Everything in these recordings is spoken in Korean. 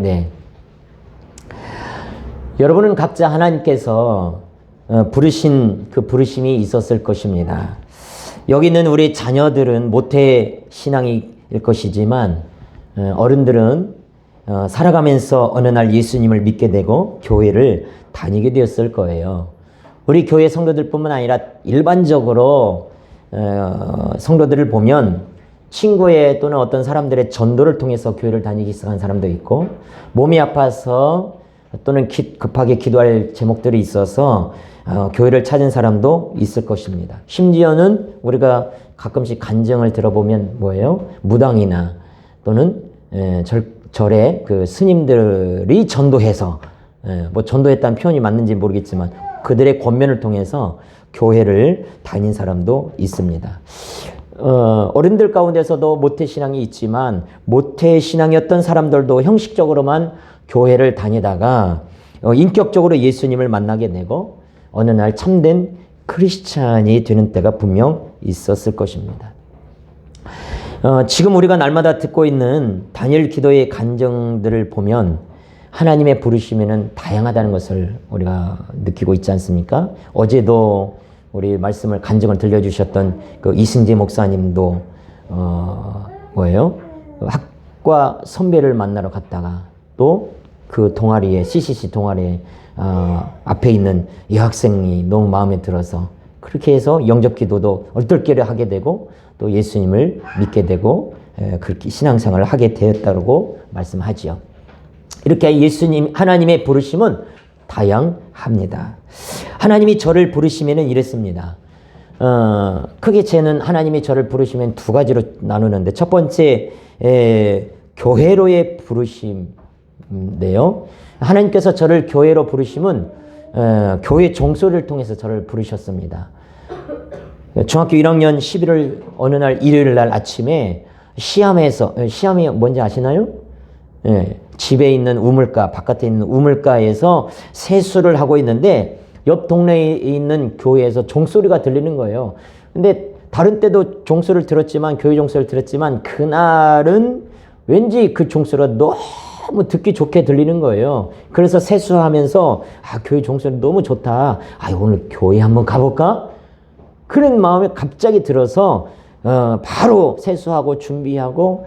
네. 여러분은 각자 하나님께서 부르신 그 부르심이 있었을 것입니다. 여기 있는 우리 자녀들은 모태 신앙일 것이지만 어른들은 살아가면서 어느 날 예수님을 믿게 되고 교회를 다니게 되었을 거예요. 우리 교회 성도들뿐만 아니라 일반적으로 성도들을 보면 친구의 또는 어떤 사람들의 전도를 통해서 교회를 다니기 시작한 사람도 있고, 몸이 아파서 또는 급하게 기도할 제목들이 있어서 교회를 찾은 사람도 있을 것입니다. 심지어는 우리가 가끔씩 간증을 들어보면 뭐예요? 무당이나 또는 절에 그 스님들이 전도해서, 뭐 전도했다는 표현이 맞는지 모르겠지만 그들의 권면을 통해서 교회를 다닌 사람도 있습니다. 어른들 가운데서도 모태신앙이 있지만 모태신앙이었던 사람들도 형식적으로만 교회를 다니다가 인격적으로 예수님을 만나게 되고 어느 날 참된 크리스찬이 되는 때가 분명 있었을 것입니다. 지금 우리가 날마다 듣고 있는 다니엘 기도의 간증들을 보면 하나님의 부르심에는 다양하다는 것을 우리가 느끼고 있지 않습니까? 어제도 우리 말씀을 간증을 들려주셨던 그 이승재 목사님도 학과 선배를 만나러 갔다가 또 그 동아리에 CCC 동아리에 앞에 있는 여학생이 너무 마음에 들어서 그렇게 해서 영접기도도 얼떨결에 하게 되고 또 예수님을 믿게 되고 그렇게 신앙생활을 하게 되었다고 말씀하지요. 이렇게 예수님 하나님의 부르심은 다양합니다. 하나님이 저를 부르시면은 이랬습니다. 크게 저는 하나님이 저를 부르시면 두 가지로 나누는데, 첫 번째 교회로의 부르심인데요. 하나님께서 저를 교회로 부르심은 교회 종소리를 통해서 저를 부르셨습니다. 중학교 1학년 11월 어느 날 일요일 날 아침에 시암이 뭔지 아시나요? 집에 있는 우물가, 바깥에 있는 우물가에서 세수를 하고 있는데 옆 동네에 있는 교회에서 종소리가 들리는 거예요. 근데 다른 때도 종소리를 들었지만, 교회 종소리를 들었지만 그날은 왠지 그 종소리가 너무 듣기 좋게 들리는 거예요. 그래서 세수하면서 교회 종소리 너무 좋다. 오늘 교회 한번 가볼까? 그런 마음이 갑자기 들어서 바로 세수하고 준비하고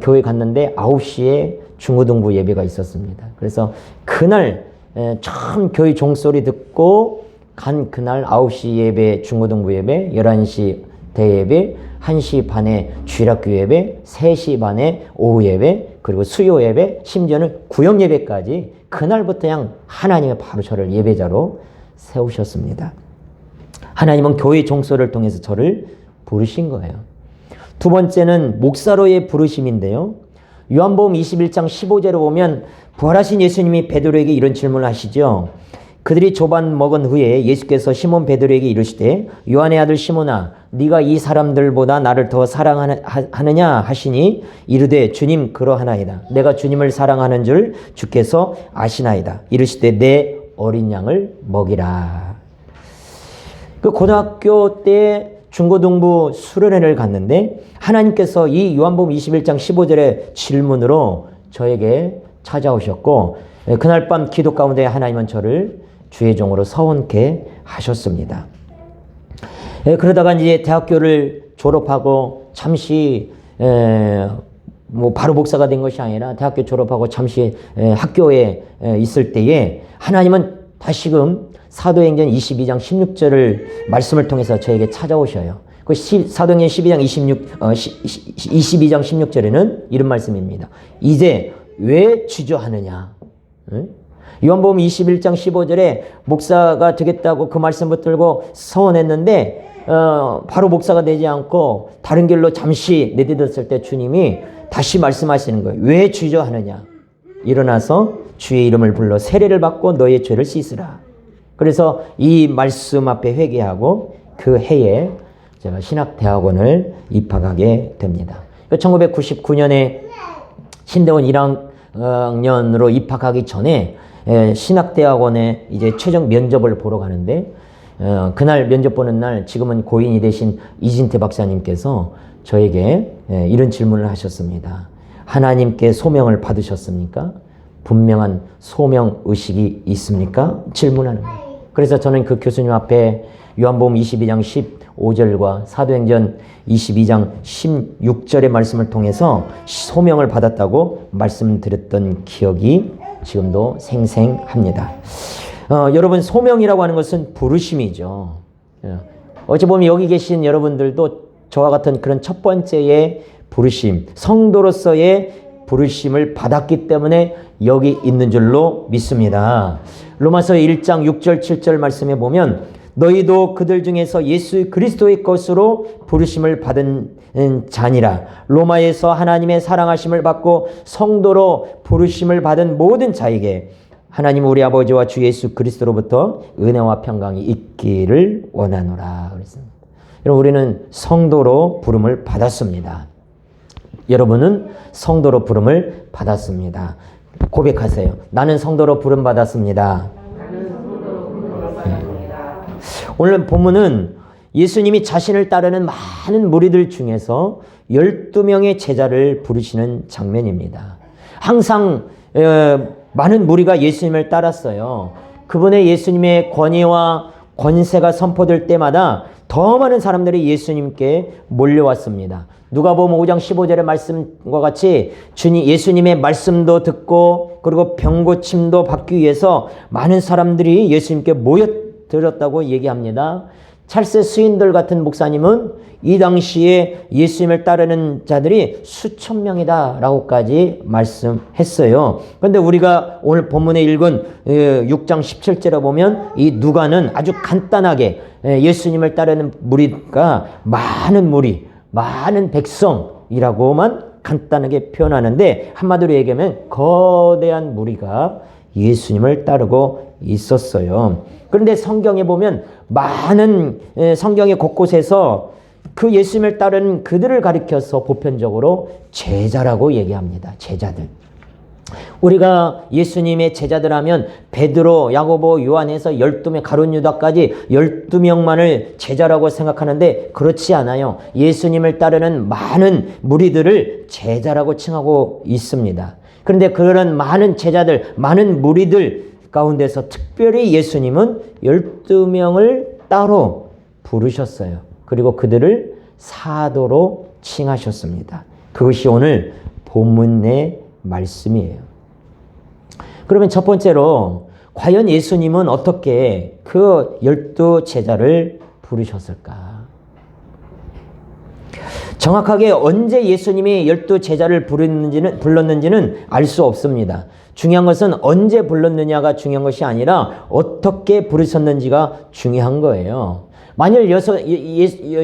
교회 갔는데 9시에 중고등부 예배가 있었습니다. 그래서 그날 처음 교회 종소리 듣고 간 그날 9시 예배, 중고등부 예배, 11시 대예배, 1시 반에 주일학교 예배, 3시 반에 오후 예배, 그리고 수요 예배, 심지어는 구역 예배까지 그날부터 그냥 하나님이 바로 저를 예배자로 세우셨습니다. 하나님은 교회 종소리를 통해서 저를 부르신 거예요. 두 번째는 목사로의 부르심인데요. 요한복음 21장 15절에 보면 부활하신 예수님이 베드로에게 이런 질문을 하시죠. 그들이 조반 먹은 후에 예수께서 시몬 베드로에게 이르시되 요한의 아들 시몬아, 네가 이 사람들보다 나를 더 사랑하느냐 하시니 이르되 주님 그러하나이다. 내가 주님을 사랑하는 줄 주께서 아시나이다. 이르시되 내 어린 양을 먹이라. 그 고등학교 때 중고등부 수련회를 갔는데 하나님께서 이 요한복음 21장 15절의 질문으로 저에게 찾아오셨고, 그날 밤 기도 가운데 하나님은 저를 주의 종으로 서원케 하셨습니다. 그러다가 이제 대학교를 졸업하고 잠시 바로 목사가 된 것이 아니라 대학교 졸업하고 잠시 학교에 있을 때에 하나님은 다시금 사도행전 22장 16절을 말씀을 통해서 저에게 찾아오셔요. 그 사도행전 22장 16절에는 이런 말씀입니다. 이제 왜 주저하느냐? 요한복음 21장 15절에 목사가 되겠다고 그 말씀 붙들고 서원했는데 바로 목사가 되지 않고 다른 길로 잠시 내디뎠을 때 주님이 다시 말씀하시는 거예요. 왜 주저하느냐? 일어나서 주의 이름을 불러 세례를 받고 너의 죄를 씻으라. 그래서 이 말씀 앞에 회개하고 그 해에 제가 신학대학원을 입학하게 됩니다. 1999년에 신대원 1학년으로 입학하기 전에 신학대학원에 이제 최종 면접을 보러 가는데 그날 면접 보는 날 지금은 고인이 되신 이진태 박사님께서 저에게 이런 질문을 하셨습니다. 하나님께 소명을 받으셨습니까? 분명한 소명의식이 있습니까? 질문하는 거예요. 그래서 저는 그 교수님 앞에 요한복음 22장 15절과 사도행전 22장 16절의 말씀을 통해서 소명을 받았다고 말씀드렸던 기억이 지금도 생생합니다. 여러분, 소명이라고 하는 것은 부르심이죠. 어찌 보면 여기 계신 여러분들도 저와 같은 그런 첫 번째의 부르심, 성도로서의 부르심을 받았기 때문에 여기 있는 줄로 믿습니다. 로마서 1장 6절 7절 말씀에 보면 너희도 그들 중에서 예수 그리스도의 것으로 부르심을 받은 자니라. 로마에서 하나님의 사랑하심을 받고 성도로 부르심을 받은 모든 자에게 하나님 우리 아버지와 주 예수 그리스도로부터 은혜와 평강이 있기를 원하노라 그랬습니다. 여러분, 우리는 성도로 부름을 받았습니다. 여러분은 성도로 부름을 받았습니다. 고백하세요. 나는 성도로 부름 받았습니다. 오늘 본문은 예수님이 자신을 따르는 많은 무리들 중에서 12명의 제자를 부르시는 장면입니다. 항상 많은 무리가 예수님을 따랐어요. 그분의 예수님의 권위와 권세가 선포될 때마다 더 많은 사람들이 예수님께 몰려왔습니다. 누가복음 5장 15절의 말씀과 같이 예수님의 말씀도 듣고 그리고 병고침도 받기 위해서 많은 사람들이 예수님께 모여들었다고 얘기합니다. 찰스 스윈들 같은 목사님은 이 당시에 예수님을 따르는 자들이 수천 명이다 라고까지 말씀했어요. 그런데 우리가 오늘 본문에 읽은 6장 17절에 보면 이 누가는 아주 간단하게 예수님을 따르는 무리가 많은 무리, 많은 백성이라고만 간단하게 표현하는데 한마디로 얘기하면 거대한 무리가 예수님을 따르고 있었어요. 그런데 성경에 보면 많은 성경의 곳곳에서 그 예수님을 따르는 그들을 가리켜서 보편적으로 제자라고 얘기합니다. 제자들. 우리가 예수님의 제자들 하면 베드로, 야고보, 요한에서 12명, 가룟 유다까지 12명만을 제자라고 생각하는데 그렇지 않아요. 예수님을 따르는 많은 무리들을 제자라고 칭하고 있습니다. 그런데 그런 많은 제자들, 많은 무리들 가운데서 특별히 예수님은 12명을 따로 부르셨어요. 그리고 그들을 사도로 칭하셨습니다. 그것이 오늘 본문의 말씀이에요. 그러면 첫 번째로 과연 예수님은 어떻게 그 12제자를 부르셨을까? 정확하게 언제 예수님이 12제자를 불렀는지는 알 수 없습니다. 중요한 것은 언제 불렀느냐가 중요한 것이 아니라 어떻게 부르셨는지가 중요한 거예요. 만일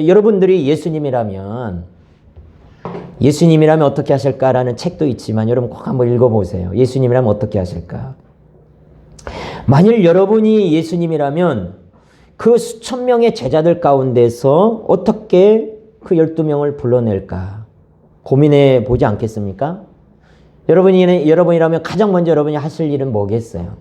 여러분들이 예수님이라면 어떻게 하실까라는 책도 있지만 여러분 꼭 한번 읽어보세요. 예수님이라면 어떻게 하실까? 만일 여러분이 예수님이라면 그 수천 명의 제자들 가운데서 어떻게 그 12명을 불러낼까? 고민해 보지 않겠습니까? 여러분이라면 가장 먼저 여러분이 하실 일은 뭐겠어요?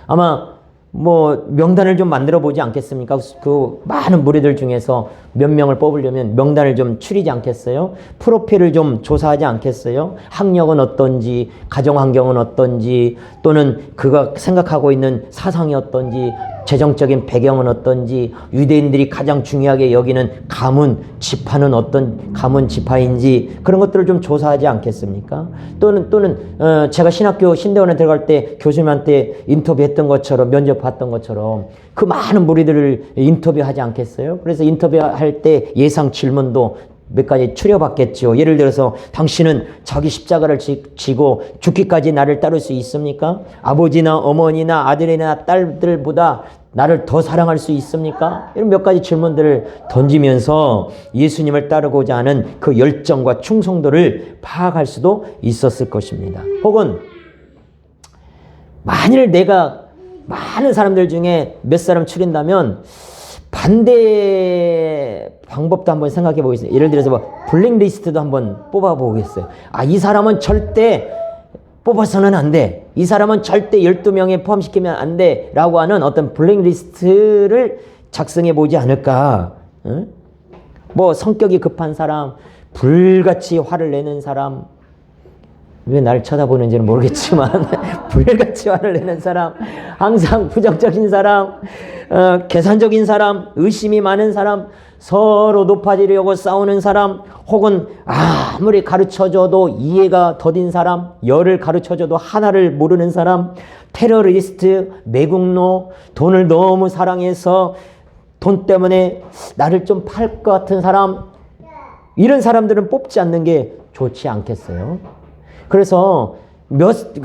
아마 명단을 좀 만들어 보지 않겠습니까? 그 많은 무리들 중에서 몇 명을 뽑으려면 명단을 좀 추리지 않겠어요? 프로필을 좀 조사하지 않겠어요? 학력은 어떤지, 가정 환경은 어떤지, 또는 그가 생각하고 있는 사상이 어떤지, 재정적인 배경은 어떤지, 유대인들이 가장 중요하게 여기는 가문 지파는 어떤 가문 지파인지 그런 것들을 좀 조사하지 않겠습니까? 또는 제가 신대원에 들어갈 때 교수님한테 인터뷰했던 것처럼 면접 봤던 것처럼 그 많은 무리들을 인터뷰하지 않겠어요? 그래서 인터뷰할 때 예상 질문도 몇 가지 추려봤겠죠. 예를 들어서 당신은 자기 십자가를 지고 죽기까지 나를 따를 수 있습니까? 아버지나 어머니나 아들이나 딸들보다 나를 더 사랑할 수 있습니까? 이런 몇 가지 질문들을 던지면서 예수님을 따르고자 하는 그 열정과 충성도를 파악할 수도 있었을 것입니다. 혹은 만일 내가 많은 사람들 중에 몇 사람 추린다면 반대 방법도 한번 생각해 보겠습니다. 예를 들어서 블랙리스트도 한번 뽑아 보겠어요. 이 사람은 절대 뽑아서는 안 돼. 이 사람은 절대 12명에 포함시키면 안 돼. 라고 하는 어떤 블랙리스트를 작성해 보지 않을까. 응? 성격이 급한 사람, 불같이 화를 내는 사람, 왜 나를 쳐다보는지는 모르겠지만 불같이 화를 내는 사람, 항상 부정적인 사람, 계산적인 사람, 의심이 많은 사람, 서로 높아지려고 싸우는 사람, 혹은 아무리 가르쳐줘도 이해가 더딘 사람, 열을 가르쳐줘도 하나를 모르는 사람, 테러리스트, 매국노, 돈을 너무 사랑해서 돈 때문에 나를 좀 팔 것 같은 사람, 이런 사람들은 뽑지 않는 게 좋지 않겠어요? 그래서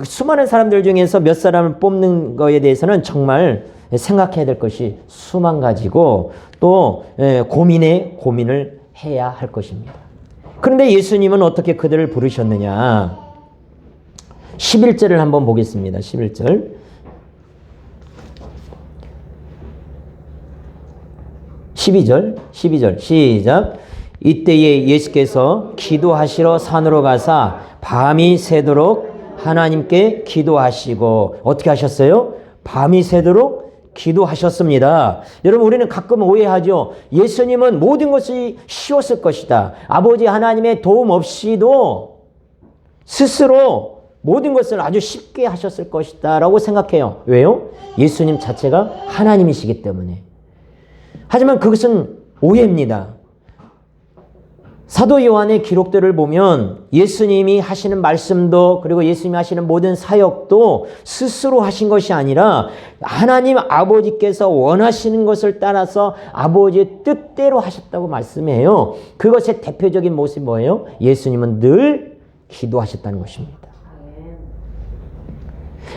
수많은 사람들 중에서 몇 사람을 뽑는 거에 대해서는 정말 생각해야 될 것이 수만 가지고 또 고민을 해야 할 것입니다. 그런데 예수님은 어떻게 그들을 부르셨느냐? 11절을 한번 보겠습니다. 11절. 12절 시작. 이때에 예수께서 기도하시러 산으로 가사 밤이 새도록 하나님께 기도하시고, 어떻게 하셨어요? 밤이 새도록 기도하셨습니다. 여러분, 우리는 가끔 오해하죠. 예수님은 모든 것이 쉬웠을 것이다. 아버지 하나님의 도움 없이도 스스로 모든 것을 아주 쉽게 하셨을 것이다 라고 생각해요. 왜요? 예수님 자체가 하나님이시기 때문에. 하지만 그것은 오해입니다. 사도 요한의 기록들을 보면 예수님이 하시는 말씀도, 그리고 예수님이 하시는 모든 사역도 스스로 하신 것이 아니라 하나님 아버지께서 원하시는 것을 따라서 아버지의 뜻대로 하셨다고 말씀해요. 그것의 대표적인 모습이 뭐예요? 예수님은 늘 기도하셨다는 것입니다.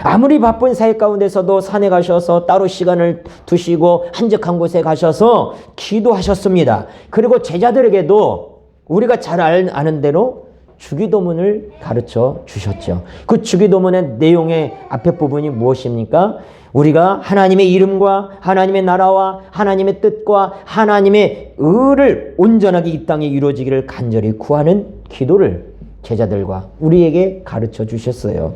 아무리 바쁜 사역 가운데서도 산에 가셔서 따로 시간을 두시고 한적한 곳에 가셔서 기도하셨습니다. 그리고 제자들에게도 우리가 잘 아는 대로 주기도문을 가르쳐 주셨죠. 그 주기도문의 내용의 앞에 부분이 무엇입니까? 우리가 하나님의 이름과 하나님의 나라와 하나님의 뜻과 하나님의 의를 온전하게 이 땅에 이루어지기를 간절히 구하는 기도를 제자들과 우리에게 가르쳐 주셨어요.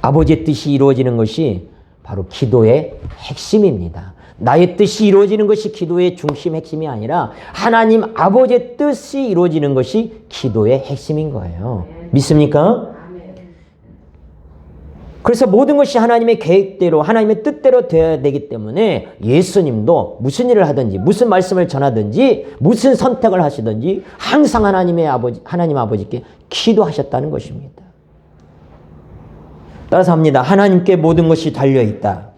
아버지의 뜻이 이루어지는 것이 바로 기도의 핵심입니다. 나의 뜻이 이루어지는 것이 기도의 중심 핵심이 아니라 하나님 아버지의 뜻이 이루어지는 것이 기도의 핵심인 거예요. 믿습니까? 그래서 모든 것이 하나님의 계획대로, 하나님의 뜻대로 되어야 되기 때문에 예수님도 무슨 일을 하든지, 무슨 말씀을 전하든지, 무슨 선택을 하시든지 항상 하나님 아버지께 기도하셨다는 것입니다. 따라서 합니다. 하나님께 모든 것이 달려있다.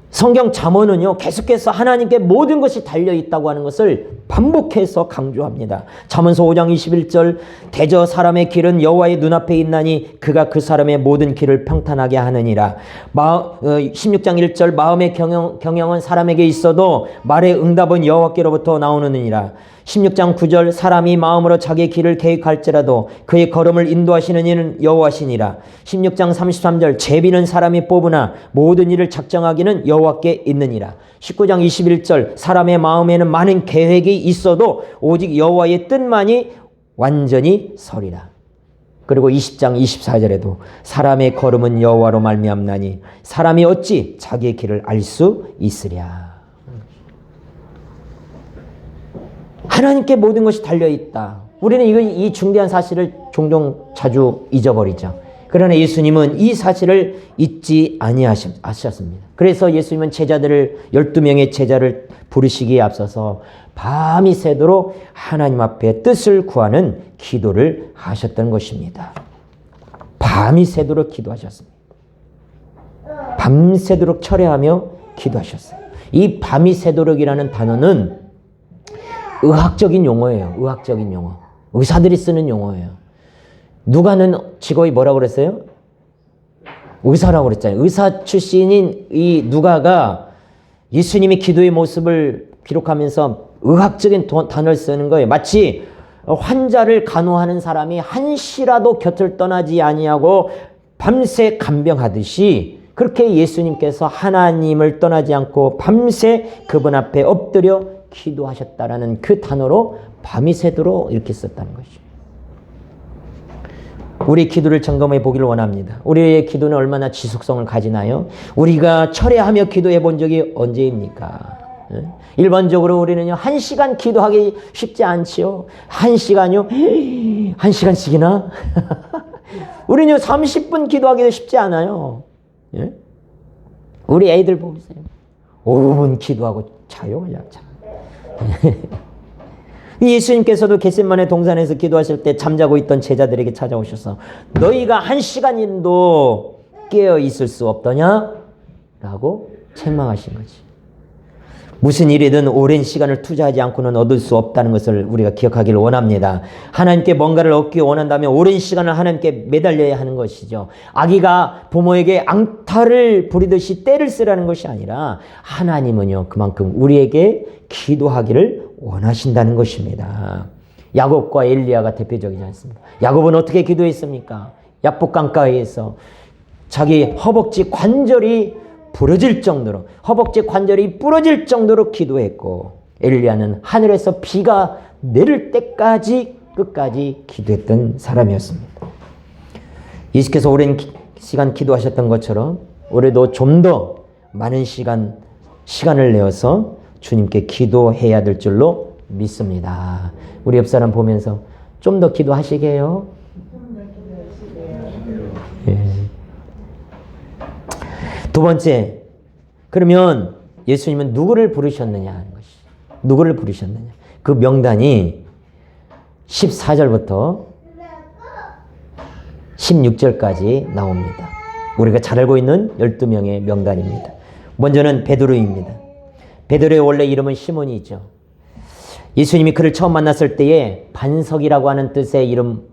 성경 잠언은요, 계속해서 하나님께 모든 것이 달려있다고 하는 것을 반복해서 강조합니다. 잠언서 5장 21절, 대저 사람의 길은 여호와의 눈앞에 있나니 그가 그 사람의 모든 길을 평탄하게 하느니라. 16장 1절, 마음의 경영은 사람에게 있어도 말의 응답은 여호와께로부터 나오느니라. 16장 9절, 사람이 마음으로 자기의 길을 계획할지라도 그의 걸음을 인도하시는 이는 여호와시니라. 16장 33절, 제비는 사람이 뽑으나 모든 일을 작정하기는 여호와께 있느니라. 19장 21절, 사람의 마음에는 많은 계획이 있어도 오직 여호와의 뜻만이 완전히 서리라. 그리고 20장 24절에도 사람의 걸음은 여호와로 말미암나니 사람이 어찌 자기의 길을 알 수 있으랴. 하나님께 모든 것이 달려있다. 우리는 이 중대한 사실을 종종 자주 잊어버리죠. 그러나 예수님은 이 사실을 잊지 아니하셨습니다. 그래서 예수님은 12명의 제자를 부르시기에 앞서서 밤이 새도록 하나님 앞에 뜻을 구하는 기도를 하셨던 것입니다. 밤이 새도록 기도하셨습니다. 밤새도록 철회하며 기도하셨어요. 이 밤이 새도록이라는 단어는 의학적인 용어예요. 의학적인 용어. 의사들이 쓰는 용어예요. 누가는 직업이 뭐라고 그랬어요? 의사라고 그랬잖아요. 의사 출신인 이 누가가 예수님의 기도의 모습을 기록하면서 의학적인 단어를 쓰는 거예요. 마치 환자를 간호하는 사람이 한시라도 곁을 떠나지 아니하고 밤새 간병하듯이, 그렇게 예수님께서 하나님을 떠나지 않고 밤새 그분 앞에 엎드려 기도하셨다라는 그 단어로 밤이 새도록 이렇게 썼다는 것이죠. 우리 기도를 점검해 보기를 원합니다. 우리의 기도는 얼마나 지속성을 가지나요? 우리가 철회하며 기도해 본 적이 언제입니까? 일반적으로 우리는요, 1시간 기도하기 쉽지 않지요. 1시간요? 1시간씩이나? 우리는요, 30분 기도하기도 쉽지 않아요. 예? 우리 애들 보세요. 5분 기도하고 자요, 그냥 자. 예수님께서도 겟세마네 동산에서 기도하실 때 잠자고 있던 제자들에게 찾아오셔서 너희가 1시간도 깨어 있을 수 없더냐? 라고 책망하신 거지. 무슨 일이든 오랜 시간을 투자하지 않고는 얻을 수 없다는 것을 우리가 기억하기를 원합니다. 하나님께 뭔가를 얻기 원한다면 오랜 시간을 하나님께 매달려야 하는 것이죠. 아기가 부모에게 앙탈을 부리듯이 떼를 쓰라는 것이 아니라 하나님은요, 그만큼 우리에게 기도하기를 원하신다는 것입니다. 야곱과 엘리야가 대표적이지 않습니까? 야곱은 어떻게 기도했습니까? 야복강가에서 자기 허벅지 관절이 부러질 정도로, 허벅지 관절이 부러질 정도로 기도했고, 엘리야는 하늘에서 비가 내릴 때까지 끝까지 기도했던 사람이었습니다. 예수께서 오랜 시간 기도하셨던 것처럼 우리도 좀 더 많은 시간을 내어서 주님께 기도해야 될 줄로 믿습니다. 우리 옆 사람 보면서 좀 더 기도하시게요. 예. 두 번째, 그러면 예수님은 누구를 부르셨느냐 하는 것이, 누구를 부르셨느냐. 그 명단이 14절부터 16절까지 나옵니다. 우리가 잘 알고 있는 12명의 명단입니다. 먼저는 베드로입니다. 베드로의 원래 이름은 시몬이죠. 예수님이 그를 처음 만났을 때에 반석이라고 하는 뜻의 이름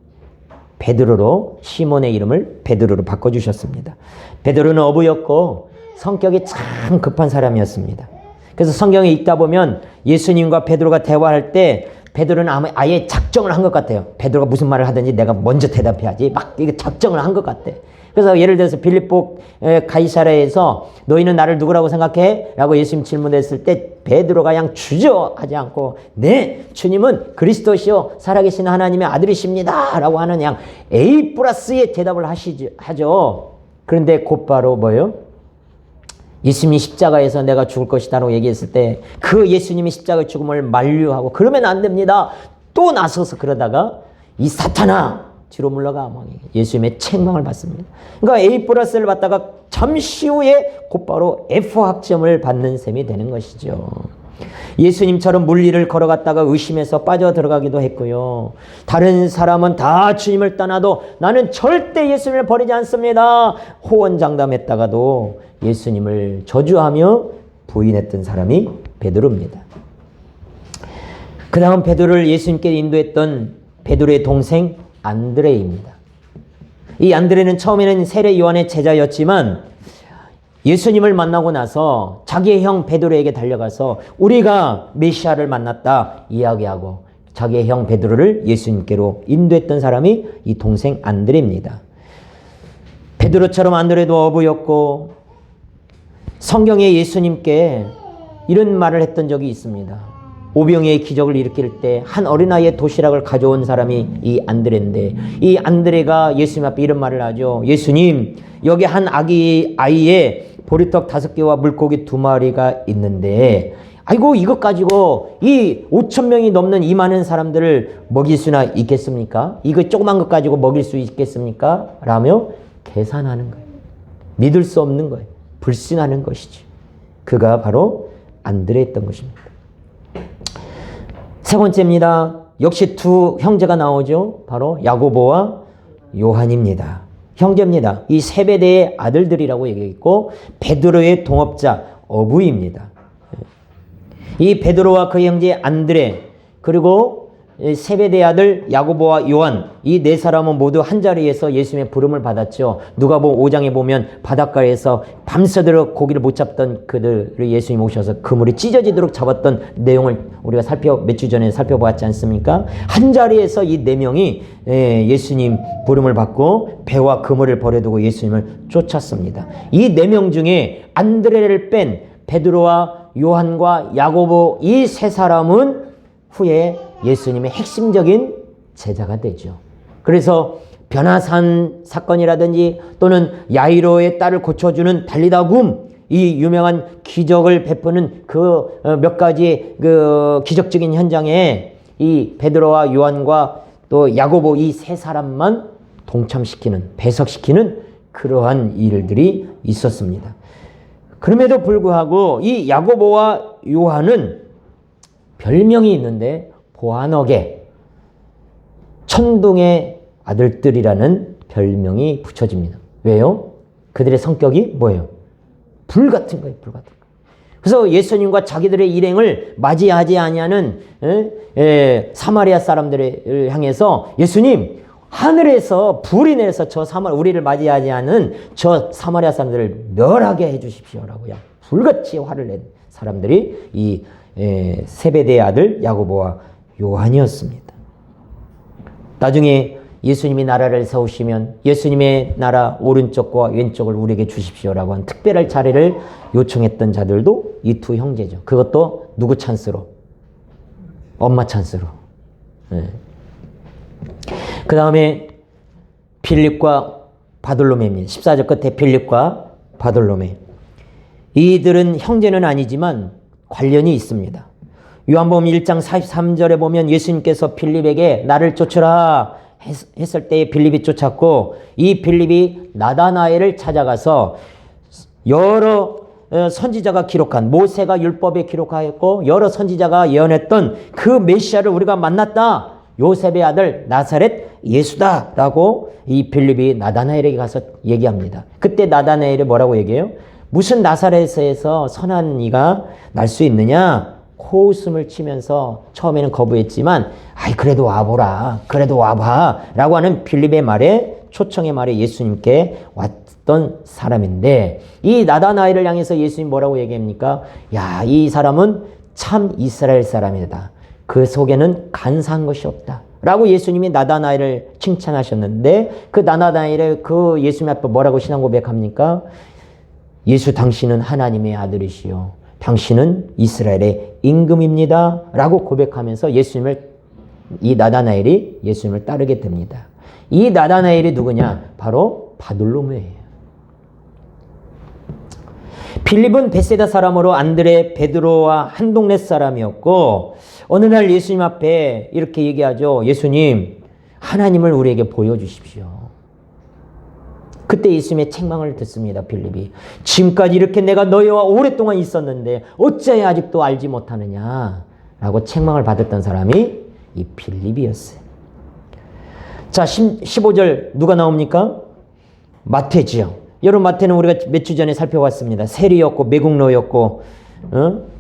베드로로, 시몬의 이름을 베드로로 바꿔주셨습니다. 베드로는 어부였고 성격이 참 급한 사람이었습니다. 그래서 성경에 읽다 보면 예수님과 베드로가 대화할 때 베드로는 아예 작정을 한 것 같아요. 베드로가 무슨 말을 하든지 내가 먼저 대답해야지. 막 이게 작정을 한 것 같아. 그래서 예를 들어서 빌립보 가이사랴에서 너희는 나를 누구라고 생각해? 라고 예수님 질문했을 때 베드로가 그냥 주저하지 않고 네, 주님은 그리스도시요 살아계신 하나님의 아들이십니다 라고 하는 그냥 A+의 대답을 하죠. 그런데 곧바로 뭐예요? 예수님이 십자가에서 내가 죽을 것이다 라고 얘기했을 때 그 예수님이 십자가의 죽음을 만류하고 그러면 안 됩니다. 또 나서서 그러다가 이 사탄아! 뒤로 물러가 예수님의 책망을 받습니다. 그러니까 A+를 받다가 잠시 후에 곧바로 F 학점을 받는 셈이 되는 것이죠. 예수님처럼 물리를 걸어갔다가 의심해서 빠져 들어가기도 했고요. 다른 사람은 다 주님을 떠나도 나는 절대 예수님을 버리지 않습니다. 호언장담했다가도 예수님을 저주하며 부인했던 사람이 베드로입니다. 그 다음 베드로를 예수님께 인도했던 베드로의 동생 안드레입니다. 이 안드레는 처음에는 세례 요한의 제자였지만 예수님을 만나고 나서 자기의 형 베드로에게 달려가서 우리가 메시아를 만났다 이야기하고 자기의 형 베드로를 예수님께로 인도했던 사람이 이 동생 안드레입니다. 베드로처럼 안드레도 어부였고 성경에 예수님께 이런 말을 했던 적이 있습니다. 오병이의 기적을 일으킬 때 한 어린아이의 도시락을 가져온 사람이 이 안드레인데 이 안드레가 예수님 앞에 이런 말을 하죠. 예수님, 여기 한 아이의 보리떡 5개와 물고기 2마리가 있는데 아이고 이것 가지고 이 5,000명이 넘는 이 많은 사람들을 먹일 수나 있겠습니까? 이거 조그만 것 가지고 먹일 수 있겠습니까? 라며 계산하는 거예요. 믿을 수 없는 거예요. 불신하는 것이죠. 그가 바로 안드레였던 것입니다. 세 번째입니다. 역시 두 형제가 나오죠. 바로 야고보와 요한입니다. 형제입니다. 이 세베대의 아들들이라고 얘기했고 베드로의 동업자 어부입니다. 이 베드로와 그 형제 안드레 그리고 세베대의 아들 야고보와 요한 이 네 사람은 모두 한자리에서 예수님의 부름을 받았죠. 누가복음 5장에 보면 바닷가에서 밤새도록 고기를 못 잡던 그들을 예수님 오셔서 그물이 찢어지도록 잡았던 내용을 우리가 몇 주 전에 살펴보았지 않습니까? 한자리에서 이 네 명이 예수님 부름을 받고 배와 그물을 버려두고 예수님을 쫓았습니다. 이 네 명 중에 안드레를 뺀 베드로와 요한과 야고보 이 세 사람은 후에 예수님의 핵심적인 제자가 되죠. 그래서 변화산 사건이라든지 또는 야이로의 딸을 고쳐주는 달리다 굼 이 유명한 기적을 베푸는 그 몇 가지 그 기적적인 현장에 이 베드로와 요한과 또 야고보 이 세 사람만 동참시키는, 배석시키는 그러한 일들이 있었습니다. 그럼에도 불구하고 이 야고보와 요한은 별명이 있는데 보아너게, 천둥의 아들들이라는 별명이 붙여집니다. 왜요? 그들의 성격이 뭐예요? 불 같은 거예요. 불 같은 거. 그래서 예수님과 자기들의 일행을 맞이하지 아니하는 사마리아 사람들을 향해서 예수님, 하늘에서 불이 내려서 우리를 맞이하지 않은 저 사마리아 사람들을 멸하게 해주십시오라고요. 불같이 화를 낸 사람들이 이 세베대의 아들 야고보와 요한이었습니다. 나중에 예수님이 나라를 세우시면 예수님의 나라 오른쪽과 왼쪽을 우리에게 주십시오라고 한 특별한 차례를 요청했던 자들도 이 두 형제죠. 그것도 누구 찬스로? 엄마 찬스로. 그 다음에 빌립과 바돌로메입니다. 14절 끝에 빌립과 바돌로메. 이들은 형제는 아니지만 관련이 있습니다. 요한복음 1장 43절에 보면 예수님께서 빌립에게 나를 쫓으라 했을 때 빌립이 쫓았고, 이 빌립이 나다나엘을 찾아가서 여러 선지자가 기록한, 모세가 율법에 기록하였고 여러 선지자가 예언했던 그 메시아를 우리가 만났다, 요셉의 아들 나사렛 예수다 라고 이 빌립이 나다나엘에게 가서 얘기합니다. 그때 나다나엘이 뭐라고 얘기해요? 무슨 나사렛에서 선한 이가 날 수 있느냐? 코웃음을 치면서 처음에는 거부했지만 그래도 와보라, 그래도 와봐 라고 하는 빌립의 말에, 초청의 말에 예수님께 왔던 사람인데, 이 나다나엘을 향해서 예수님 뭐라고 얘기합니까? 야, 이 사람은 참 이스라엘 사람이다. 그 속에는 간사한 것이 없다 라고 예수님이 나다나엘을 칭찬하셨는데, 그 나다나엘의 그 예수님 앞에 뭐라고 신앙 고백합니까? 예수, 당신은 하나님의 아들이시요 당신은 이스라엘의 임금입니다 라고 고백하면서 이 나다나엘이 예수님을 따르게 됩니다. 이 나다나엘이 누구냐? 바로 바돌로메예요. 빌립은 베세다 사람으로 안드레, 베드로와 한 동네 사람이었고, 어느 날 예수님 앞에 이렇게 얘기하죠. 예수님, 하나님을 우리에게 보여주십시오. 그때 예수님의 책망을 듣습니다. 빌립이. 지금까지 이렇게 내가 너희와 오랫동안 있었는데 어찌하여 아직도 알지 못하느냐 라고 책망을 받았던 사람이 이 빌립이었어요. 자, 15절 누가 나옵니까? 마태지요. 여러분, 마태는 우리가 몇 주 전에 살펴봤습니다. 세리였고 매국노였고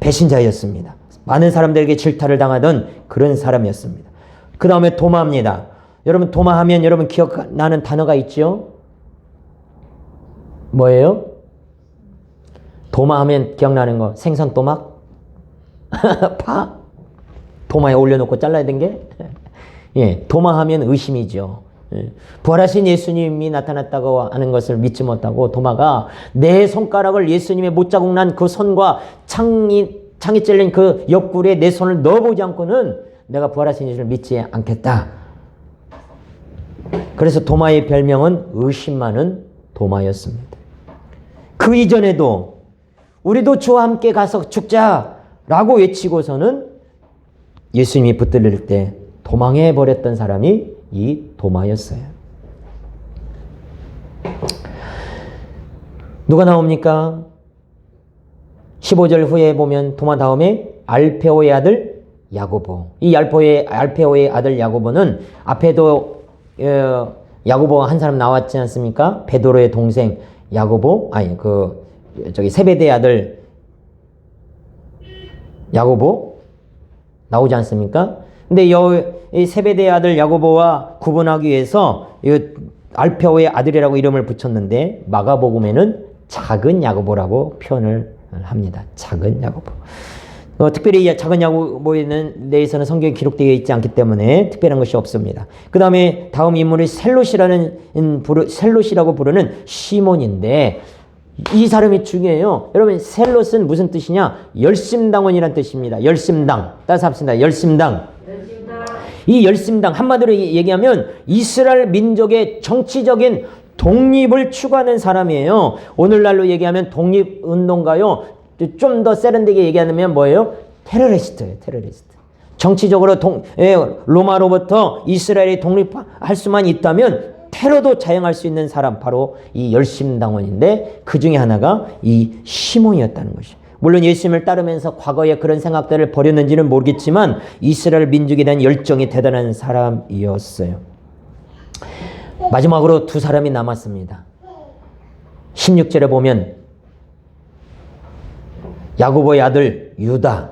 배신자였습니다. 많은 사람들에게 질타를 당하던 그런 사람이었습니다. 그 다음에 도마입니다. 여러분, 도마하면 여러분 기억나는 단어가 있죠? 뭐예요? 도마하면 기억나는 거, 생선 도막? 파? 도마에 올려놓고 잘라야 된 게? 예, 도마하면 의심이죠. 예. 부활하신 예수님이 나타났다고 하는 것을 믿지 못하고 도마가 내 손가락을 예수님의 못자국 난 그 손과 창이 찔린 그 옆구리에 내 손을 넣어보지 않고는 내가 부활하신 예수를 믿지 않겠다. 그래서 도마의 별명은 의심 많은 도마였습니다. 그 이전에도 우리도 주와 함께 가서 죽자라고 외치고서는 예수님이 붙들릴 때 도망해 버렸던 사람이 이 도마였어요. 누가 나옵니까? 15절 후에 보면 도마 다음에 알페오의 아들 야고보. 이 알페오의 아들 야고보는 앞에도 야고보 한 사람 나왔지 않습니까? 베드로의 동생 야고보, 세베대의 아들 야고보 나오지 않습니까? 근데 이 세베대의 아들 야고보와 구분하기 위해서 이 알페오의 아들이라고 이름을 붙였는데, 마가복음에는 작은 야고보라고 표현을 합니다. 작은 야고보. 특별히 작은 야고보에 대해서는 성경에 기록되어 있지 않기 때문에 특별한 것이 없습니다. 그 다음에 다음 인물이 셀롯이라고 부르는 시몬인데, 이 사람이 중요해요. 여러분, 셀롯은 무슨 뜻이냐? 열심당원이란 뜻입니다. 열심당. 따라서 합시다. 열심당. 이 열심당, 한마디로 얘기하면 이스라엘 민족의 정치적인 독립을 추구하는 사람이에요. 오늘날로 얘기하면 독립운동가요. 좀 더 세련되게 얘기하면 뭐예요? 테러리스트예요. 테러리스트. 정치적으로 로마로부터 이스라엘이 독립할 수만 있다면 테러도 자행할 수 있는 사람, 바로 이 열심당원인데 그 중에 하나가 이 시몬이었다는 것이죠. 물론 예수님을 따르면서 과거에 그런 생각들을 버렸는지는 모르겠지만 이스라엘 민족에 대한 열정이 대단한 사람이었어요. 마지막으로 두 사람이 남았습니다. 16절에 보면 야고보의 아들 유다.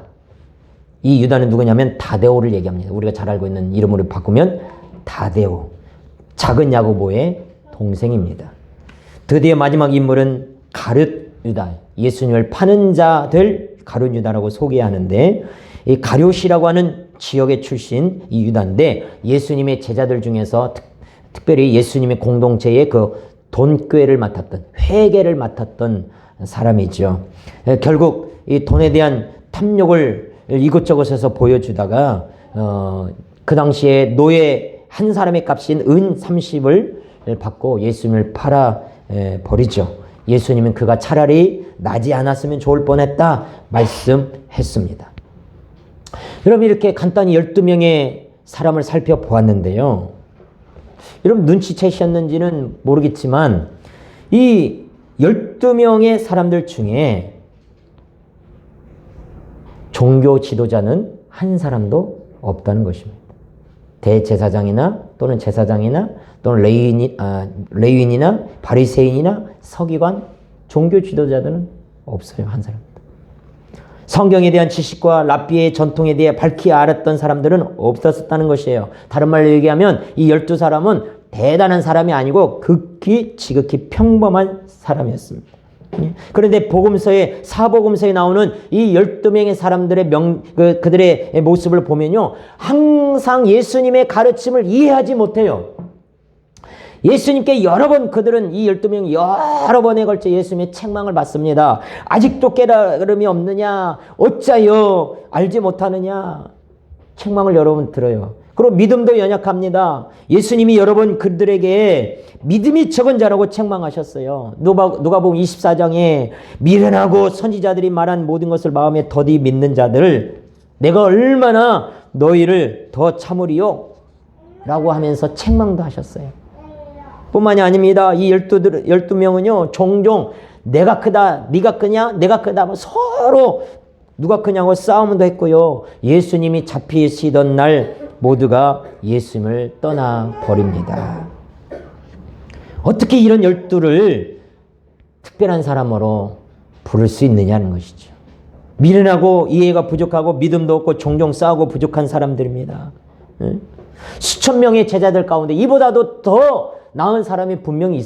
이 유다는 누구냐면 다데오를 얘기합니다. 우리가 잘 알고 있는 이름으로 바꾸면 다데오. 작은 야고보의 동생입니다. 드디어 마지막 인물은 가룟 유다. 예수님을 파는 자들 가룟 유다라고 소개하는데, 이 가룟이라고 하는 지역의 출신 이 유다인데 예수님의 제자들 중에서 특별히 예수님의 공동체의 그 돈꾀를 맡았던, 회계를 맡았던 사람이죠. 결국 이 돈에 대한 탐욕을 이곳저곳에서 보여주다가 그 당시에 노예 한 사람의 값인 은 30을 받고 예수님을 팔아 버리죠. 예수님은 그가 차라리 나지 않았으면 좋을 뻔했다 말씀했습니다. 여러분, 이렇게 간단히 12명의 사람을 살펴보았는데요. 여러분 눈치채셨는지는 모르겠지만 이 12명의 사람들 중에 종교 지도자는 한 사람도 없다는 것입니다. 대제사장이나 또는 제사장이나 또는 레위인이나 바리새인이나 서기관, 종교 지도자들은 없어요. 한 사람도. 성경에 대한 지식과 랍비의 전통에 대해 밝히 알았던 사람들은 없었다는 것이에요. 다른 말로 얘기하면 이 12사람은 대단한 사람이 아니고 지극히 평범한 사람이었습니다. 그런데 복음서에, 사복음서에 나오는 이 12명의 사람들의 그들의 모습을 보면요, 항상 예수님의 가르침을 이해하지 못해요. 예수님께 여러 번 그들은, 이 12명이 여러 번에 걸쳐 예수님의 책망을 받습니다. 아직도 깨달음이 없느냐? 어찌하여 알지 못하느냐? 책망을 여러 번 들어요. 그리고 믿음도 연약합니다. 예수님이 여러 번 그들에게 믿음이 적은 자라고 책망하셨어요. 누가복음 24장에 미련하고 선지자들이 말한 모든 것을 마음에 더디 믿는 자들, 내가 얼마나 너희를 더 참으리요? 라고 하면서 책망도 하셨어요. 뿐만이 아닙니다. 이 12명은요, 종종 내가 크다, 네가 크냐, 내가 크다 하면 서로 누가 크냐고 싸움도 했고요. 예수님이 잡히시던 날 모두가 예수님을 떠나버립니다. 어떻게 이런 12를 특별한 사람으로 부를 수 있느냐는 것이죠. 미련하고 이해가 부족하고 믿음도 없고 종종 싸우고 부족한 사람들입니다. 수천 명의 제자들 가운데 이보다도 더 나은 사람이 분명히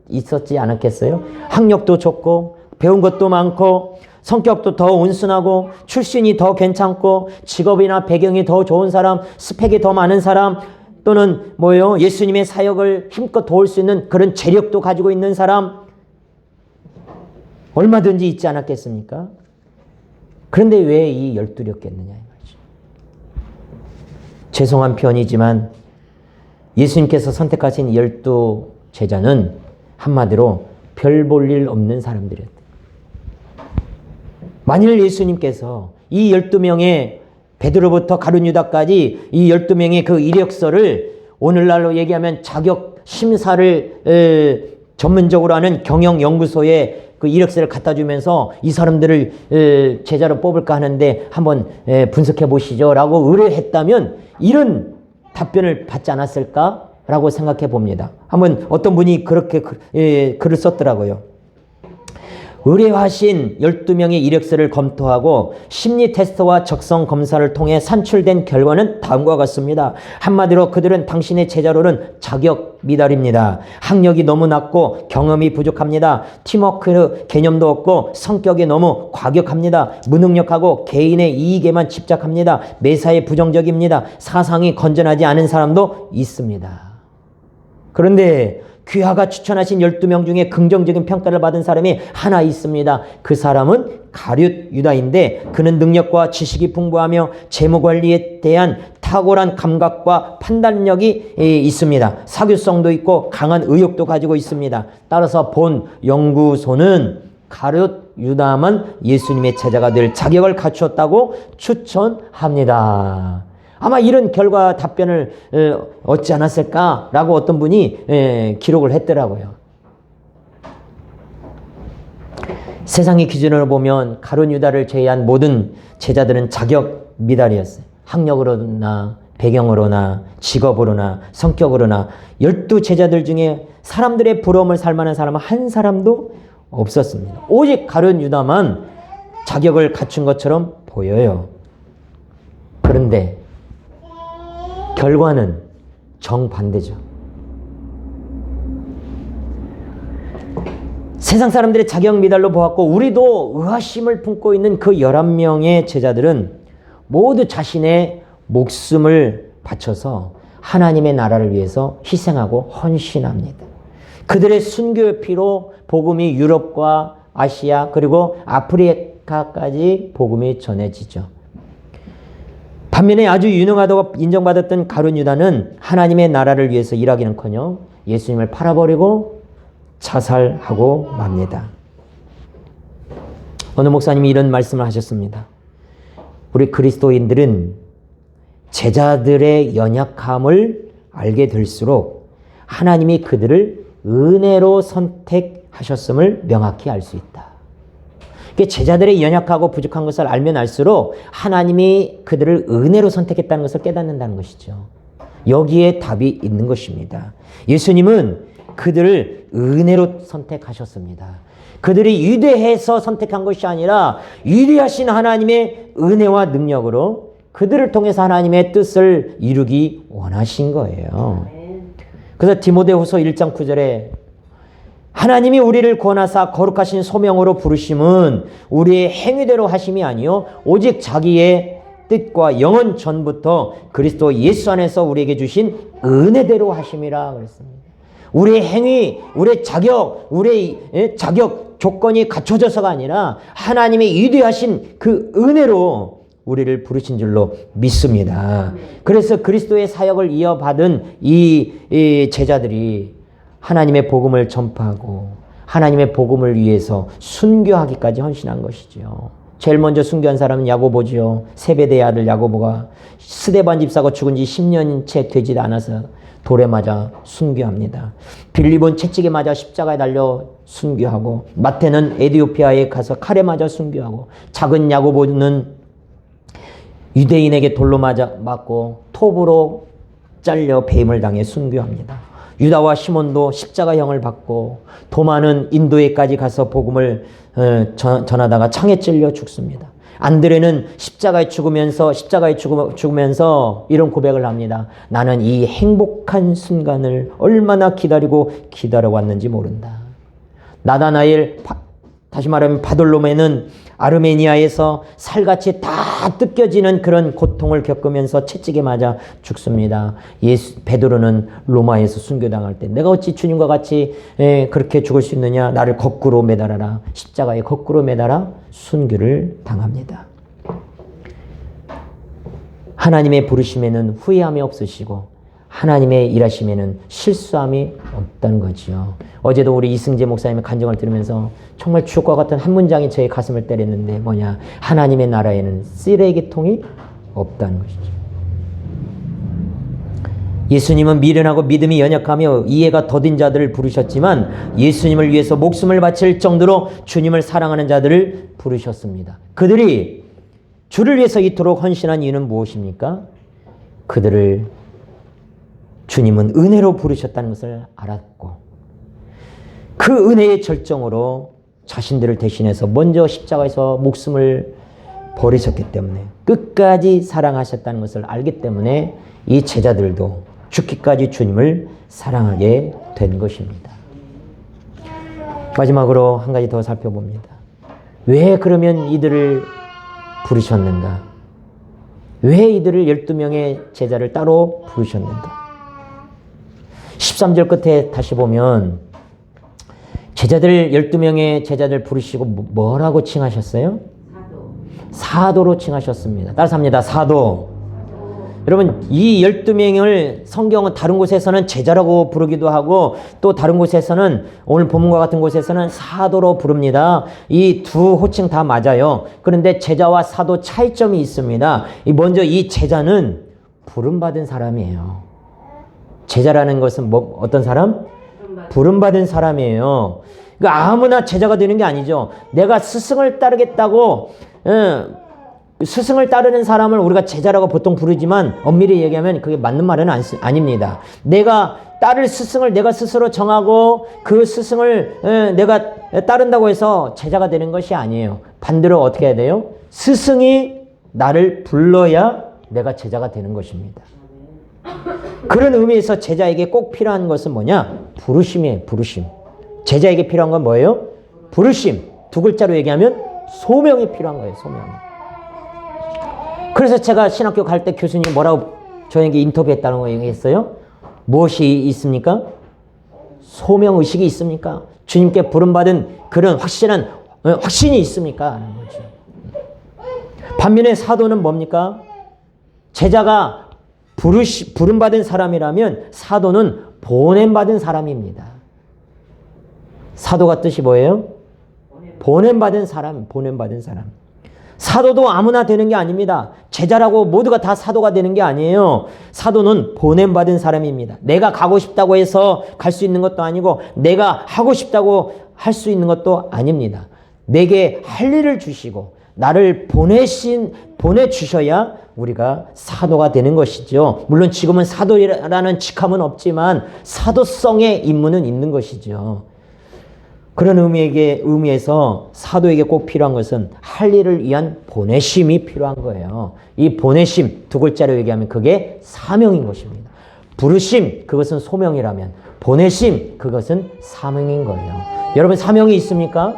있었지 않았겠어요? 학력도 좋고 배운 것도 많고 성격도 더 온순하고 출신이 더 괜찮고 직업이나 배경이 더 좋은 사람, 스펙이 더 많은 사람, 또는 예수님의 사역을 힘껏 도울 수 있는 그런 재력도 가지고 있는 사람, 얼마든지 있지 않았겠습니까? 그런데 왜 이 12였겠느냐 이 말이죠. 죄송한 표현이지만 예수님께서 선택하신 12 제자는 한마디로 별 볼 일 없는 사람들이었다. 만일 예수님께서 이 12명의 베드로부터 가룟 유다까지 이 12명의 그 이력서를 오늘날로 얘기하면 자격 심사를 전문적으로 하는 경영연구소에 그 이력서를 갖다 주면서 이 사람들을 제자로 뽑을까 하는데 한번 분석해 보시죠 라고 의뢰했다면 이런 답변을 받지 않았을까라고 생각해 봅니다. 한번 어떤 분이 그렇게 글을 썼더라고요. 의뢰하신 12명의 이력서를 검토하고 심리 테스트와 적성 검사를 통해 산출된 결과는 다음과 같습니다. 한마디로 그들은 당신의 제자로는 자격 미달입니다. 학력이 너무 낮고 경험이 부족합니다. 팀워크 개념도 없고 성격이 너무 과격합니다. 무능력하고 개인의 이익에만 집착합니다. 매사에 부정적입니다. 사상이 건전하지 않은 사람도 있습니다. 그런데 귀하가 추천하신 12명 중에 긍정적인 평가를 받은 사람이 하나 있습니다. 그 사람은 가룟 유다인데 그는 능력과 지식이 풍부하며 재무관리에 대한 탁월한 감각과 판단력이 있습니다. 사교성도 있고 강한 의욕도 가지고 있습니다. 따라서 본 연구소는 가룟 유다만 예수님의 제자가 될 자격을 갖추었다고 추천합니다. 아마 이런 결과 답변을 얻지 않았을까라고 어떤 분이 기록을 했더라고요. 세상의 기준으로 보면 가룟 유다를 제외한 모든 제자들은 자격 미달이었어요. 학력으로나 배경으로나 직업으로나 성격으로나 12제자들 중에 사람들의 부러움을 살 만한 사람은 한 사람도 없었습니다. 오직 가룟 유다만 자격을 갖춘 것처럼 보여요. 그런데 결과는 정반대죠. 세상 사람들의 자격 미달로 보았고 우리도 의아심을 품고 있는 그 11명의 제자들은 모두 자신의 목숨을 바쳐서 하나님의 나라를 위해서 희생하고 헌신합니다. 그들의 순교의 피로 복음이 유럽과 아시아 그리고 아프리카까지 복음이 전해지죠. 반면에 아주 유능하다고 인정받았던 가룟 유다는 하나님의 나라를 위해서 일하기는커녕 예수님을 팔아버리고 자살하고 맙니다. 어느 목사님이 이런 말씀을 하셨습니다. 우리 그리스도인들은 제자들의 연약함을 알게 될수록 하나님이 그들을 은혜로 선택하셨음을 명확히 알 수 있다. 제자들의 연약하고 부족한 것을 알면 알수록 하나님이 그들을 은혜로 선택했다는 것을 깨닫는다는 것이죠. 여기에 답이 있는 것입니다. 예수님은 그들을 은혜로 선택하셨습니다. 그들이 위대해서 선택한 것이 아니라 위대하신 하나님의 은혜와 능력으로 그들을 통해서 하나님의 뜻을 이루기 원하신 거예요. 그래서 디모데후서 1장 9절에 하나님이 우리를 구원하사 거룩하신 소명으로 부르심은 우리의 행위대로 하심이 아니요 오직 자기의 뜻과 영원 전부터 그리스도 예수 안에서 우리에게 주신 은혜대로 하심이라 그랬습니다. 우리의 행위, 우리의 자격 조건이 갖춰져서가 아니라 하나님의 위대하신 그 은혜로 우리를 부르신 줄로 믿습니다. 그래서 그리스도의 사역을 이어받은 이 제자들이 하나님의 복음을 전파하고 하나님의 복음을 위해서 순교하기까지 헌신한 것이죠. 제일 먼저 순교한 사람은 야고보죠. 세베대의 아들 야고보가 스데반 집사가 죽은 지 10년째 되지 않아서 돌에 맞아 순교합니다. 빌립은 채찍에 맞아 십자가에 달려 순교하고 마태는 에디오피아에 가서 칼에 맞아 순교하고 작은 야고보는 유대인에게 돌로 맞고 톱으로 잘려 배임을 당해 순교합니다. 유다와 시몬도 십자가형을 받고 도마는 인도에까지 가서 복음을 전하다가 창에 찔려 죽습니다. 안드레는 십자가에 죽으면서 이런 고백을 합니다. 나는 이 행복한 순간을 얼마나 기다려왔는지 모른다. 나다나엘, 다시 말하면 바돌로메는 아르메니아에서 살같이 다 뜯겨지는 그런 고통을 겪으면서 채찍에 맞아 죽습니다. 베드로는 로마에서 순교당할 때 내가 어찌 주님과 같이 그렇게 죽을 수 있느냐. 나를 거꾸로 매달아라. 십자가에 거꾸로 매달아 순교를 당합니다. 하나님의 부르심에는 후회함이 없으시고 하나님의 일하심에는 실수함이 없다는 거지요. 어제도 우리 이승재 목사님의 간증을 들으면서 정말 주옥과 같은 한 문장이 저의 가슴을 때렸는데 뭐냐. 하나님의 나라에는 쓰레기통이 없다는 것이죠. 예수님은 미련하고 믿음이 연약하며 이해가 더딘 자들을 부르셨지만 예수님을 위해서 목숨을 바칠 정도로 주님을 사랑하는 자들을 부르셨습니다. 그들이 주를 위해서 이토록 헌신한 이유는 무엇입니까? 그들을 주님은 은혜로 부르셨다는 것을 알았고 그 은혜의 절정으로 자신들을 대신해서 먼저 십자가에서 목숨을 버리셨기 때문에 끝까지 사랑하셨다는 것을 알기 때문에 이 제자들도 죽기까지 주님을 사랑하게 된 것입니다. 마지막으로 한 가지 더 살펴봅니다. 왜 그러면 이들을 부르셨는가? 왜 이들을 12명의 제자를 따로 부르셨는가? 13절 끝에 다시 보면 제자들 12명의 제자들 부르시고 뭐라고 칭하셨어요? 사도로 칭하셨습니다. 따라서 합니다. 사도. 여러분 이 12명을 성경은 다른 곳에서는 제자라고 부르기도 하고 또 다른 곳에서는 오늘 본문과 같은 곳에서는 사도로 부릅니다. 이 두 호칭 다 맞아요. 그런데 제자와 사도 차이점이 있습니다. 먼저 이 제자는 부름받은 사람이에요. 제자라는 것은 어떤 사람? 부름받은 사람이에요. 그러니까 아무나 제자가 되는 게 아니죠. 내가 스승을 따르겠다고 스승을 따르는 사람을 우리가 제자라고 보통 부르지만 엄밀히 얘기하면 그게 맞는 말은 아닙니다. 내가 따를 스승을 내가 스스로 정하고 그 스승을 내가 따른다고 해서 제자가 되는 것이 아니에요. 반대로 어떻게 해야 돼요? 스승이 나를 불러야 내가 제자가 되는 것입니다. 그런 의미에서 제자에게 꼭 필요한 것은 뭐냐? 부르심이에요. 부르심. 제자에게 필요한 건 뭐예요? 부르심. 두 글자로 얘기하면 소명이 필요한 거예요. 소명이. 그래서 제가 신학교 갈 때 교수님이 뭐라고 저에게 인터뷰했다는 거 얘기했어요? 무엇이 있습니까? 소명의식이 있습니까? 주님께 부름받은 그런 확실한 확신이 있습니까? 하는 거죠. 반면에 사도는 뭡니까? 제자가 부름받은 사람이라면 사도는 보냄받은 사람입니다. 사도가 뜻이 뭐예요? 보냄받은 사람, 보냄받은 사람. 사도도 아무나 되는 게 아닙니다. 제자라고 모두가 다 사도가 되는 게 아니에요. 사도는 보냄받은 사람입니다. 내가 가고 싶다고 해서 갈 수 있는 것도 아니고 내가 하고 싶다고 할 수 있는 것도 아닙니다. 내게 할 일을 주시고 나를 보내주셔야 우리가 사도가 되는 것이죠. 물론 지금은 사도라는 직함은 없지만 사도성의 임무는 있는 것이죠. 그런 의미에서 사도에게 꼭 필요한 것은 할 일을 위한 보내심이 필요한 거예요. 이 보내심 두 글자로 얘기하면 그게 사명인 것입니다. 부르심 그것은 소명이라면 보내심 그것은 사명인 거예요. 여러분 사명이 있습니까?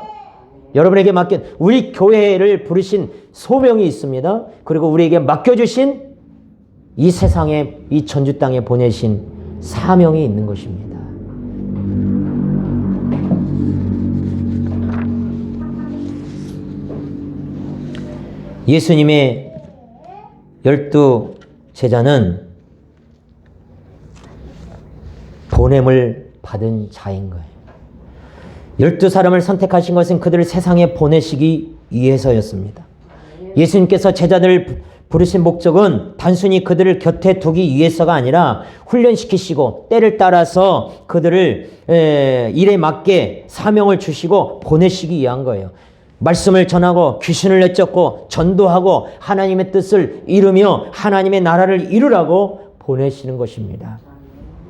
여러분에게 맡긴 우리 교회를 부르신 소명이 있습니다. 그리고 우리에게 맡겨주신 이 세상에 이 전주 땅에 보내신 사명이 있는 것입니다. 예수님의 12 제자는 보냄을 받은 자인 거예요. 12사람을 선택하신 것은 그들을 세상에 보내시기 위해서였습니다. 예수님께서 제자들을 부르신 목적은 단순히 그들을 곁에 두기 위해서가 아니라 훈련시키시고 때를 따라서 그들을 일에 맞게 사명을 주시고 보내시기 위한 거예요. 말씀을 전하고 귀신을 내쫓고 전도하고 하나님의 뜻을 이루며 하나님의 나라를 이루라고 보내시는 것입니다.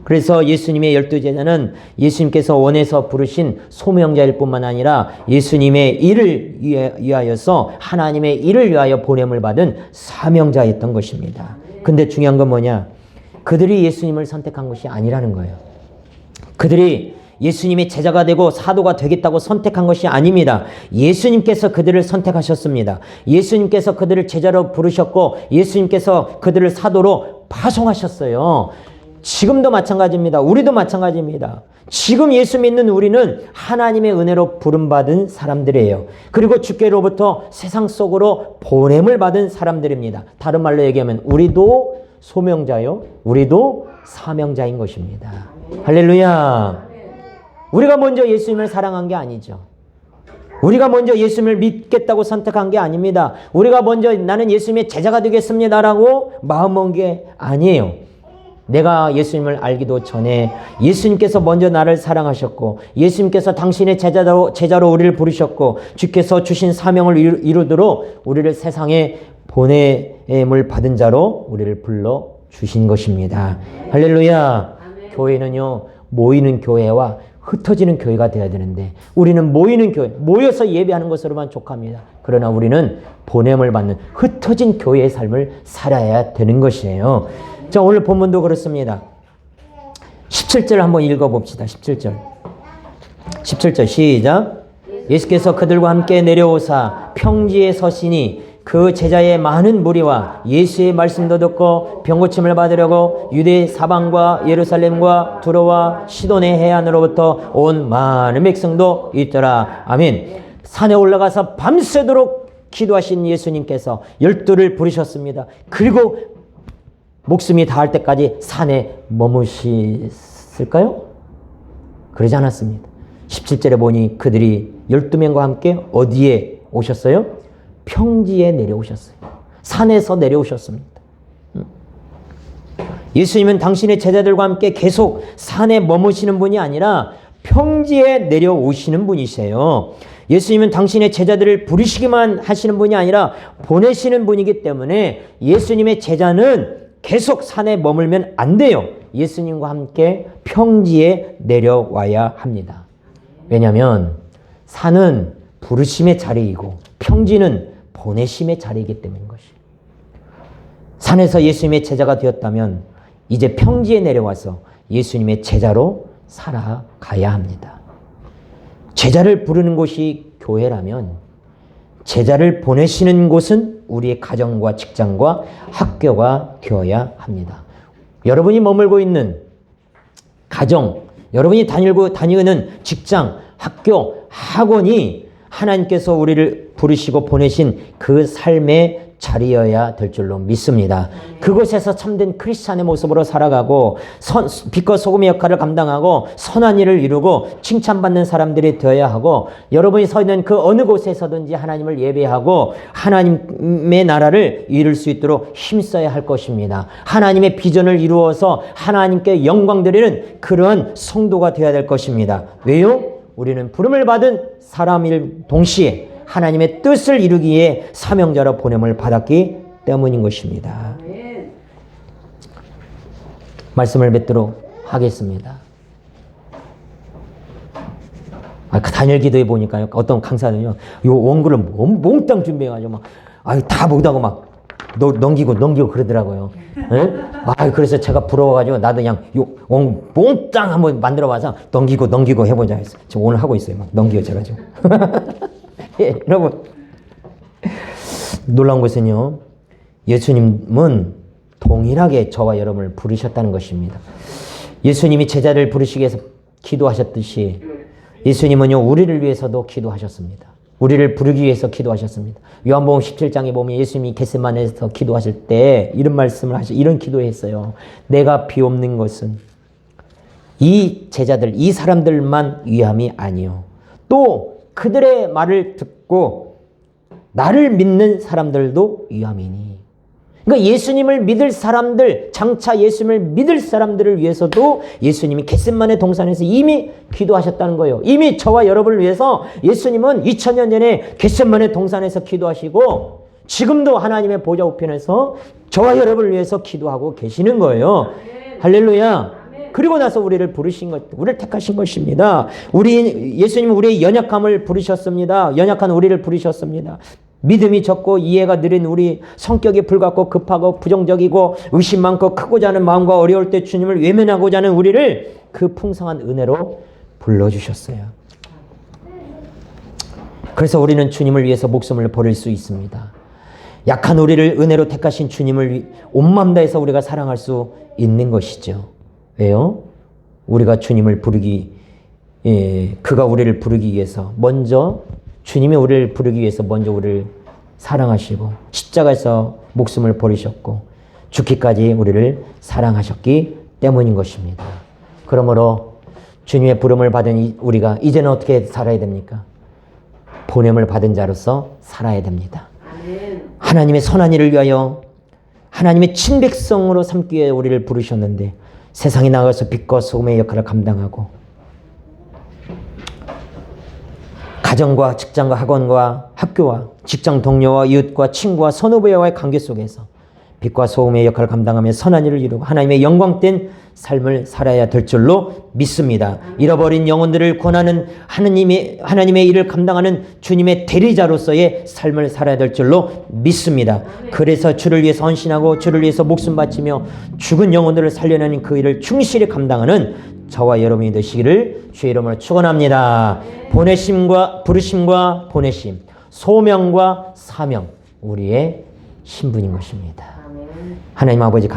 그래서 예수님의 12제자는 예수님께서 원해서 부르신 소명자일 뿐만 아니라 예수님의 일을 위하여서 하나님의 일을 위하여 보냄을 받은 사명자였던 것입니다. 근데 중요한 건 뭐냐? 그들이 예수님을 선택한 것이 아니라는 거예요. 그들이 예수님의 제자가 되고 사도가 되겠다고 선택한 것이 아닙니다. 예수님께서 그들을 선택하셨습니다. 예수님께서 그들을 제자로 부르셨고 예수님께서 그들을 사도로 파송하셨어요. 지금도 마찬가지입니다. 우리도 마찬가지입니다. 지금 예수 믿는 우리는 하나님의 은혜로 부름받은 사람들이에요. 그리고 주께로부터 세상 속으로 보냄을 받은 사람들입니다. 다른 말로 얘기하면 우리도 소명자요. 우리도 사명자인 것입니다. 할렐루야. 우리가 먼저 예수님을 사랑한 게 아니죠. 우리가 먼저 예수님을 믿겠다고 선택한 게 아닙니다. 우리가 먼저 나는 예수님의 제자가 되겠습니다라고 마음먹은 게 아니에요. 내가 예수님을 알기도 전에 예수님께서 먼저 나를 사랑하셨고 예수님께서 당신의 제자로 우리를 부르셨고 주께서 주신 사명을 이루도록 우리를 세상에 보냄을 받은 자로 우리를 불러주신 것입니다. 할렐루야. 아멘. 교회는요 모이는 교회와 흩어지는 교회가 되어야 되는데 우리는 모이는 교회, 모여서 예배하는 것으로만 족합니다. 그러나 우리는 보냄을 받는 흩어진 교회의 삶을 살아야 되는 것이에요. 자, 오늘 본문도 그렇습니다. 17절 한번 읽어봅시다. 17절 시작. 예수께서 그들과 함께 내려오사 평지에 서시니 그 제자의 많은 무리와 예수의 말씀도 듣고 병고침을 받으려고 유대 사방과 예루살렘과 두로와 시돈의 해안으로부터 온 많은 백성도 있더라. 아멘. 산에 올라가서 밤새도록 기도하신 예수님께서 12를 부르셨습니다. 그리고 목숨이 닿을 때까지 산에 머무셨을까요? 그러지 않았습니다. 17절에 보니 그들이 12명과 함께 어디에 오셨어요? 평지에 내려오셨어요. 산에서 내려오셨습니다. 예수님은 당신의 제자들과 함께 계속 산에 머무시는 분이 아니라 평지에 내려오시는 분이세요. 예수님은 당신의 제자들을 부르시기만 하시는 분이 아니라 보내시는 분이기 때문에 예수님의 제자는 계속 산에 머물면 안 돼요. 예수님과 함께 평지에 내려와야 합니다. 왜냐하면 산은 부르심의 자리이고 평지는 보내심의 자리이기 때문인 것이에요. 산에서 예수님의 제자가 되었다면 이제 평지에 내려와서 예수님의 제자로 살아가야 합니다. 제자를 부르는 곳이 교회라면 제자를 보내시는 곳은 우리의 가정과 직장과 학교가 되어야 합니다. 여러분이 머물고 있는 가정, 여러분이 다니는 직장, 학교, 학원이 하나님께서 우리를 부르시고 보내신 그 삶의 자리여야 될 줄로 믿습니다. 그곳에서 참된 크리스찬의 모습으로 살아가고 빛과 소금의 역할을 감당하고 선한 일을 이루고 칭찬받는 사람들이 되어야 하고 여러분이 서 있는 그 어느 곳에서든지 하나님을 예배하고 하나님의 나라를 이룰 수 있도록 힘써야 할 것입니다. 하나님의 비전을 이루어서 하나님께 영광 드리는 그러한 성도가 되어야 될 것입니다. 왜요? 우리는 부름을 받은 사람일 동시에 하나님의 뜻을 이루기에 사명자로 보냄을 받았기 때문인 것입니다. 말씀을 뵙도록 하겠습니다. 단일 기도해 보니까요, 어떤 강사는요, 요 원구를 몽땅 준비해가지고 다 못하고 넘기고 그러더라고요. 네? 그래서 제가 부러워가지고 나도 그냥 요 몽땅 한번 만들어봐서 넘기고 해보자 했어요. 지금 오늘 하고 있어요. 넘기고 제가 지금. 예, 여러분, 놀라운 것은요, 예수님은 동일하게 저와 여러분을 부르셨다는 것입니다. 예수님이 제자를 부르시기 위해서 기도하셨듯이 예수님은요, 우리를 위해서도 기도하셨습니다. 우리를 부르기 위해서 기도하셨습니다. 요한복음 17장에 보면 예수님이 겟세마네에서 기도하실 때 이런 말씀을 이런 기도했어요. 내가 비옵는 것은 이 제자들, 이 사람들만 위함이 아니요, 또 그들의 말을 듣고 나를 믿는 사람들도 위함이니. 그러니까 예수님을 믿을 사람들, 장차 예수님을 믿을 사람들을 위해서도 예수님이 겟세마네 동산에서 이미 기도하셨다는 거예요. 이미 저와 여러분을 위해서 예수님은 2000년 전에 겟세마네 동산에서 기도하시고 지금도 하나님의 보좌 우편에서 저와 여러분을 위해서 기도하고 계시는 거예요. 할렐루야. 그리고 나서 우리를 부르신 것, 우리를 택하신 것입니다. 예수님은 우리의 연약함을 부르셨습니다. 연약한 우리를 부르셨습니다. 믿음이 적고 이해가 느린 우리, 성격이 불같고 급하고 부정적이고 의심 많고 크고자 하는 마음과 어려울 때 주님을 외면하고자 하는 우리를 그 풍성한 은혜로 불러주셨어요. 그래서 우리는 주님을 위해서 목숨을 버릴 수 있습니다. 약한 우리를 은혜로 택하신 주님을 온 마음 다해서 우리가 사랑할 수 있는 것이죠. 왜요? 우리가 주님을 그가 우리를 부르기 위해서 주님이 우리를 부르기 위해서 먼저 우리를 사랑하시고 십자가에서 목숨을 버리셨고 죽기까지 우리를 사랑하셨기 때문인 것입니다. 그러므로 주님의 부름을 받은 우리가 이제는 어떻게 살아야 됩니까? 보냄을 받은 자로서 살아야 됩니다. 하나님의 선한 일을 위하여 하나님의 친백성으로 삼기 위해 우리를 부르셨는데 세상에 나가서 빛과 소금의 역할을 감당하고 가정과 직장과 학원과 학교와 직장 동료와 이웃과 친구와 선후배와의 관계 속에서 빛과 소금의 역할을 감당하며 선한 일을 이루고 하나님의 영광된 삶을 살아야 될 줄로 믿습니다. 잃어버린 영혼들을 구원하는 하나님의 일을 감당하는 주님의 대리자로서의 삶을 살아야 될 줄로 믿습니다. 그래서 주를 위해서 헌신하고 주를 위해서 목숨 바치며 죽은 영혼들을 살려내는 그 일을 충실히 감당하는 저와 여러분이 되시기를 주의 이름으로 축원합니다. 부르심과 보내심, 소명과 사명, 우리의 신분인 것입니다. 아멘. 하나님 아버지